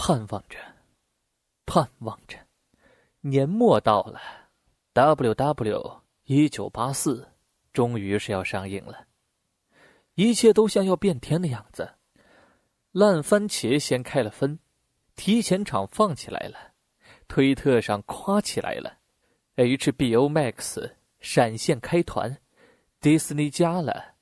盼望着，盼望着，年末到了 ，WW1984 终于是要上映了，一切都像要变天的样子。烂番茄先开了分，提前场放起来了，推特上夸起来了 ，HBO Max 闪现开团，迪士尼加了。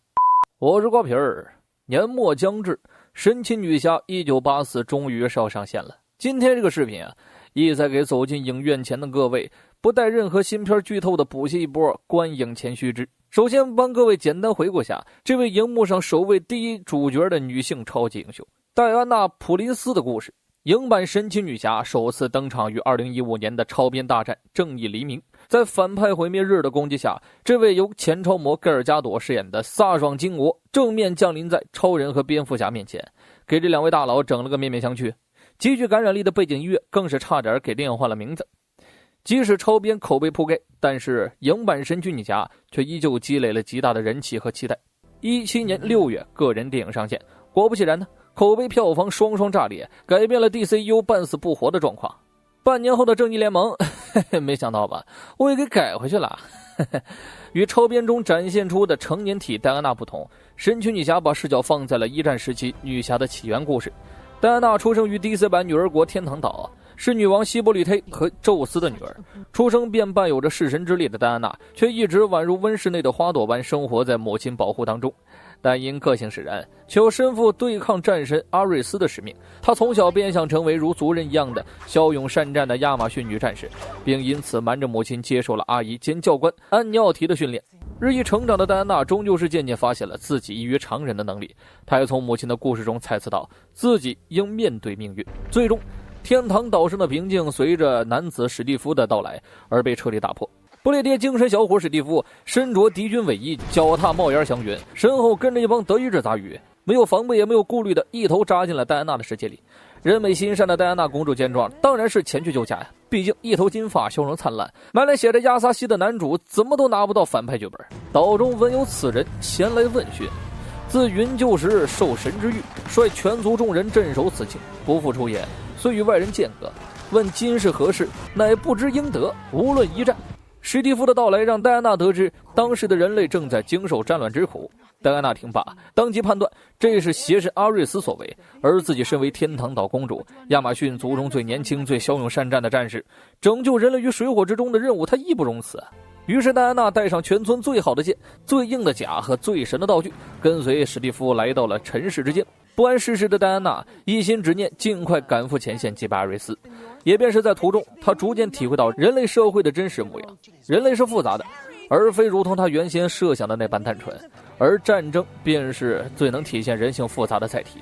我是瓜皮儿，年末将至，神奇女侠1984终于是要上线了。今天这个视频啊，意在给走进影院前的各位不带任何新片剧透的补习一波观影前须知。首先帮各位简单回顾下这位荧幕上首位第一主角的女性超级英雄戴安娜·普林斯的故事。影版神奇女侠首次登场于2015年的超编大战正义黎明，在反派毁灭日的攻击下，这位由前超模盖尔加朵饰演的飒爽金国正面降临在超人和蝙蝠侠面前，给这两位大佬整了个面面相觑。极具感染力的背景音乐更是差点给电影换了名字。即使超编口碑铺盖，但是影版神奇女侠却依旧积累了极大的人气和期待。17年6月个人电影上线，果不其然呢，口碑票房双双炸裂，改变了 DCU 半死不活的状况。半年后的正义联盟没想到吧，我也给改回去了与超编中展现出的成年体戴安娜不同，神奇女侠把视角放在了一战时期女侠的起源故事。戴安娜出生于 DC 版女儿国天堂岛，是女王希伯吕忒和宙斯的女儿。出生便伴有着弑神之力的戴安娜，却一直宛如温室内的花朵般生活在母亲保护当中。但因个性使然，却又身负对抗战神阿瑞斯的使命。她从小便想成为如族人一样的骁勇善战的亚马逊女战士，并因此瞒着母亲接受了阿姨兼教官安尼奥提的训练。日益成长的戴安娜终究是渐渐发现了自己异于常人的能力，她也从母亲的故事中猜测到自己应面对命运。最终，天堂岛上的平静随着男子史蒂夫的到来而被彻底打破。不列颠精神小伙史蒂夫身着敌军卫衣，脚踏冒烟祥云，身后跟着一帮德意志杂鱼，没有防备也没有顾虑的一头扎进了戴安娜的世界里。人美心善的戴安娜公主见状，当然是前去救驾呀，毕竟一头金发，笑容灿烂，满脸写着亚萨西的男主怎么都拿不到反派剧本。岛中闻有此人，前来问讯。自云旧时受神之谕，率全族众人镇守此境，不复出言，虽与外人间隔，问今是何事，乃不知应得，无论一战。史蒂夫的到来让戴安娜得知当时的人类正在经受战乱之苦。戴安娜听罢，当即判断这是邪神阿瑞斯所为，而自己身为天堂岛公主，亚马逊族中最年轻最骁勇善战的战士，拯救人类于水火之中的任务她义不容辞。于是戴安娜带上全村最好的剑、最硬的甲和最神的道具，跟随史蒂夫来到了尘世之间。不谙世事的戴安娜一心只念尽快赶赴前线击败阿瑞斯，也便是在途中，她逐渐体会到人类社会的真实模样。人类是复杂的，而非如同她原先设想的那般单纯，而战争便是最能体现人性复杂的载体。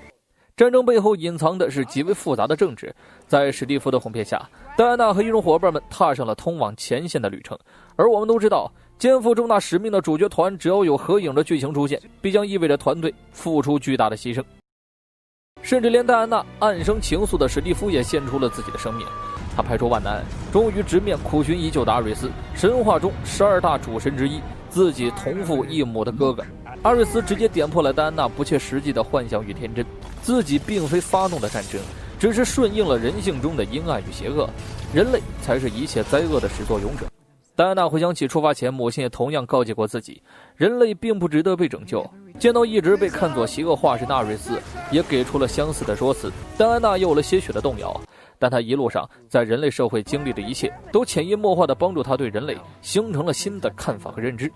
战争背后隐藏的是极为复杂的政治。在史蒂夫的哄骗下，戴安娜和一众伙伴们踏上了通往前线的旅程。而我们都知道，肩负重大使命的主角团只要有合影的剧情出现，必将意味着团队付出巨大的牺牲。甚至连戴安娜暗生情愫的史蒂夫也献出了自己的生命。他排除万难，终于直面苦寻已久的阿瑞斯，神话中12大主神之一，自己同父异母的哥哥。阿瑞斯直接点破了戴安娜不切实际的幻想与天真，自己并非发动的战争，只是顺应了人性中的阴暗与邪恶，人类才是一切灾厄的始作俑者。戴安娜回想起出发前母亲也同样告诫过自己，人类并不值得被拯救。见到一直被看作邪恶化身的阿瑞斯，也给出了相似的说辞。戴安娜有了些许的动摇，但她一路上在人类社会经历的一切，都潜移默化地帮助她对人类形成了新的看法和认知。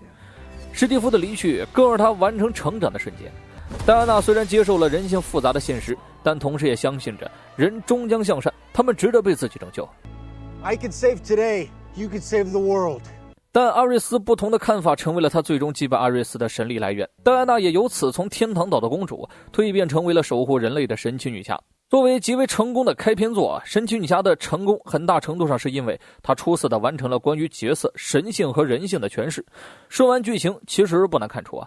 史蒂夫的离去更是她完成成长的瞬间。戴安娜虽然接受了人性复杂的现实，但同时也相信着人终将向善，他们值得被自己拯救。 I can save today, you can save the world。 但阿瑞斯不同的看法成为了他最终击败阿瑞斯的神力来源。戴安娜也由此从天堂岛的公主蜕变成为了守护人类的神奇女侠。作为极为成功的开篇作，神奇女侠的成功很大程度上是因为她出色地完成了关于角色、神性和人性的诠释。说完剧情，其实不难看出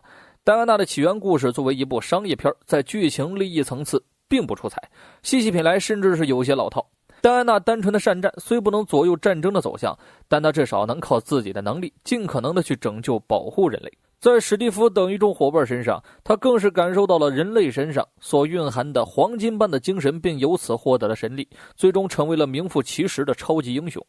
戴安娜的起源故事作为一部商业片，在剧情利益层次并不出彩，细细品来甚至是有些老套。戴安娜单纯的善战虽不能左右战争的走向，但她至少能靠自己的能力尽可能的去拯救保护人类。在史蒂夫等一众伙伴身上，他更是感受到了人类身上所蕴含的黄金般的精神，并由此获得了神力，最终成为了名副其实的超级英雄。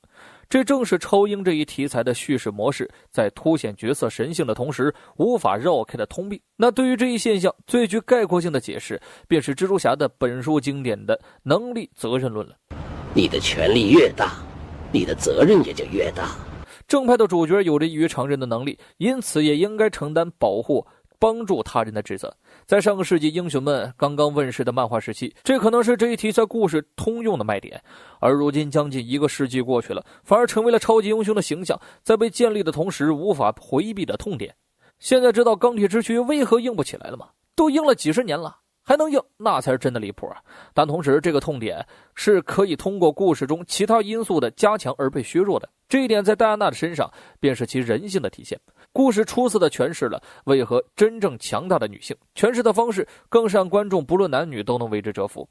这正是超英这一题材的叙事模式在凸显角色神性的同时无法绕开的通病。那对于这一现象最具概括性的解释，便是蜘蛛侠的本书经典的能力责任论了。你的权力越大，你的责任也就越大。正派的主角有着异于常人的能力，因此也应该承担保护帮助他人的职责。在上个世纪英雄们刚刚问世的漫画时期，这可能是这一题材故事通用的卖点。而如今将近1个世纪过去了，反而成为了超级英雄的形象在被建立的同时无法回避的痛点。现在知道钢铁之躯为何硬不起来了吗？都硬了几十年了，还能硬，那才是真的离谱啊！但同时这个痛点是可以通过故事中其他因素的加强而被削弱的，这一点在戴安娜的身上便是其人性的体现。故事出色地诠释了为何真正强大的女性，诠释的方式更是让观众不论男女都能为之折服。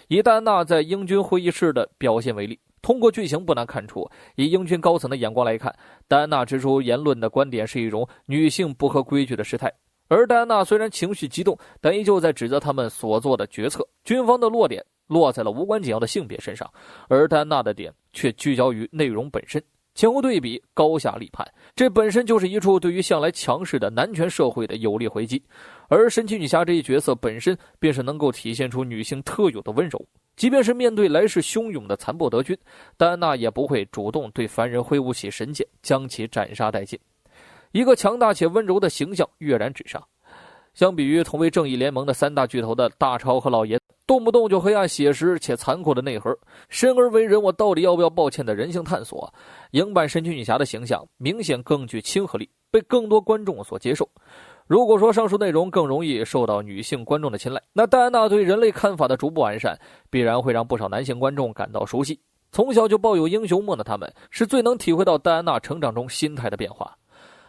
以戴安娜在英军会议室的表现为例，通过剧情不难看出，以英军高层的眼光来看，戴安娜指出言论的观点是一种女性不合规矩的失态。而戴安娜虽然情绪激动，但依旧在指责他们所做的决策。军方的落点落在了无关紧要的性别身上，而戴安娜的点却聚焦于内容本身。前后对比，高下立判，这本身就是一处对于向来强势的男权社会的有力回击。而神奇女侠这一角色本身便是能够体现出女性特有的温柔，即便是面对来势汹涌的残暴德军，戴安娜也不会主动对凡人挥舞起神剑，将其斩杀殆尽。一个强大且温柔的形象跃然纸上。相比于同为正义联盟的3大巨头的大超和老爷，动不动就黑暗写实且残酷的内核，生而为人我到底要不要抱歉的人性探索，影版神奇女侠的形象明显更具亲和力，被更多观众所接受。如果说上述内容更容易受到女性观众的青睐，那戴安娜对人类看法的逐步完善必然会让不少男性观众感到熟悉。从小就抱有英雄梦的他们是最能体会到戴安娜成长中心态的变化。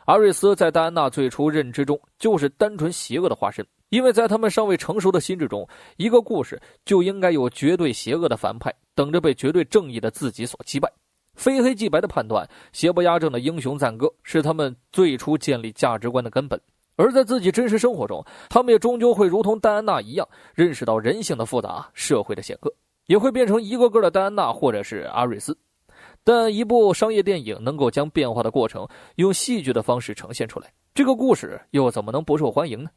阿瑞斯在戴安娜最初认知中就是单纯邪恶的化身，因为在他们尚未成熟的心智中，一个故事就应该有绝对邪恶的反派等着被绝对正义的自己所击败。非黑即白的判断，邪不压正的英雄赞歌，是他们最初建立价值观的根本。而在自己真实生活中，他们也终究会如同戴安娜一样，认识到人性的复杂，社会的险恶，也会变成一个个的戴安娜或者是阿瑞斯。但一部商业电影能够将变化的过程用戏剧的方式呈现出来，这个故事又怎么能不受欢迎呢？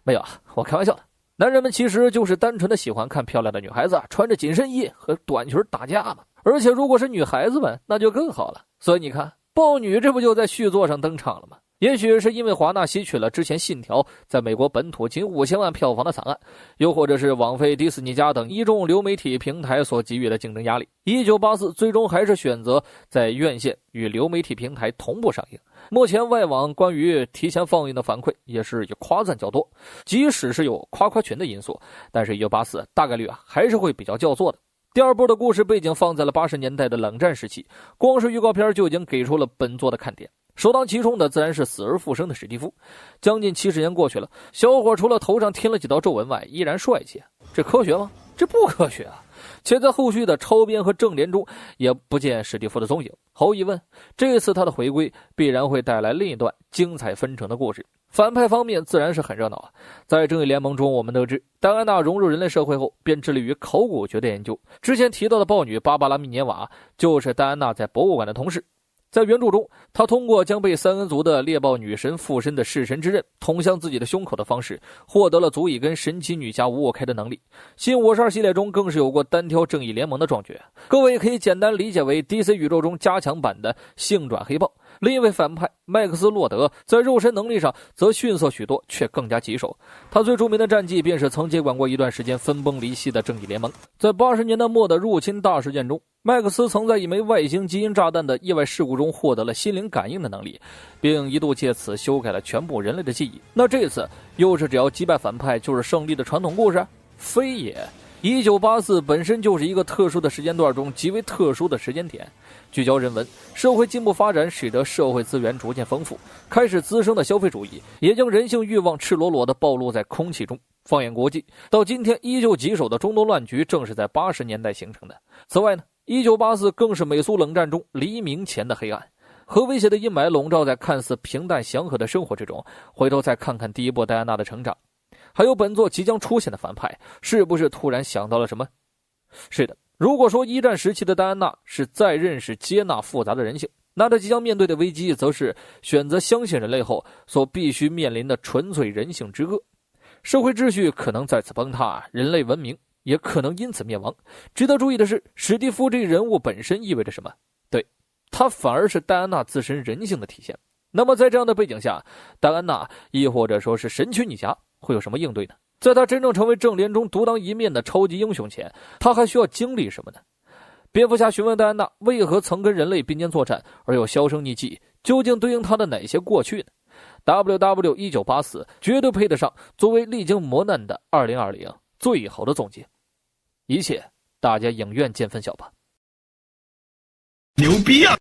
没有啊，我开玩笑的。男人们其实就是单纯的喜欢看漂亮的女孩子穿着紧身衣和短裙打架嘛。而且如果是女孩子们，那就更好了。所以你看，豹女这不就在续作上登场了吗？也许是因为华纳吸取了之前《信条》在美国本土仅5000万票房的惨案，又或者是网飞、迪士尼家等一众流媒体平台所给予的竞争压力，1984最终还是选择在院线与流媒体平台同步上映。目前外网关于提前放映的反馈也是以夸赞较多，即使是有夸夸群的因素，但是1984大概率还是会比较叫座的。第二部的故事背景放在了80年代的冷战时期，光是预告片就已经给出了本作的看点。首当其冲的自然是死而复生的史蒂夫。将近70年过去了，小伙除了头上添了几道皱纹外依然帅气，这科学吗？这不科学啊！且在后续的超编和正联中也不见史蒂夫的踪影。毫无疑问，这次他的回归必然会带来另一段精彩纷呈的故事。反派方面自然是很热闹啊。在正义联盟中，我们得知戴安娜融入人类社会后便致力于考古学的研究，之前提到的豹女芭芭拉·米涅瓦就是戴安娜在博物馆的同事。在原著中，他通过将被塞恩族的猎豹女神附身的弑神之刃捅向自己的胸口的方式，获得了足以跟神奇女侠五五开的能力。新52系列中更是有过单挑正义联盟的壮举，各位可以简单理解为 DC 宇宙中加强版的性转黑豹。另一位反派麦克斯·洛德在肉身能力上则逊色许多，却更加棘手。他最著名的战绩便是曾接管过一段时间分崩离析的正义联盟。在80年代末的入侵大事件中，麦克斯曾在一枚外星基因炸弹的意外事故中获得了心灵感应的能力，并一度借此修改了全部人类的记忆。那这次又是只要击败反派就是胜利的传统故事？非也。1984本身就是一个特殊的时间段中极为特殊的时间点，聚焦人文，社会进步发展使得社会资源逐渐丰富，开始滋生的消费主义也将人性欲望赤裸裸地暴露在空气中。放眼国际，到今天依旧棘手的中东乱局正是在80年代形成的。此外呢，1984更是美苏冷战中黎明前的黑暗。和威胁的阴霾笼罩在看似平淡祥和的生活之中，回头再看看第一波戴安娜的成长，还有本作即将出现的反派，是不是突然想到了什么？是的，如果说一战时期的戴安娜是再认识接纳复杂的人性，那她即将面对的危机则是选择相信人类后所必须面临的纯粹人性之恶。社会秩序可能再次崩塌，人类文明也可能因此灭亡。值得注意的是，史蒂夫这一人物本身意味着什么？对，他反而是戴安娜自身人性的体现。那么在这样的背景下，戴安娜亦或者说是神奇女侠会有什么应对呢？在他真正成为正联中独当一面的超级英雄前，他还需要经历什么呢？蝙蝠侠询问戴安娜为何曾跟人类并肩作战而又销声匿迹，究竟对应他的哪些过去呢？ WW1984 绝对配得上作为历经磨难的2020最好的总结。一切大家影院见分晓吧。牛逼啊！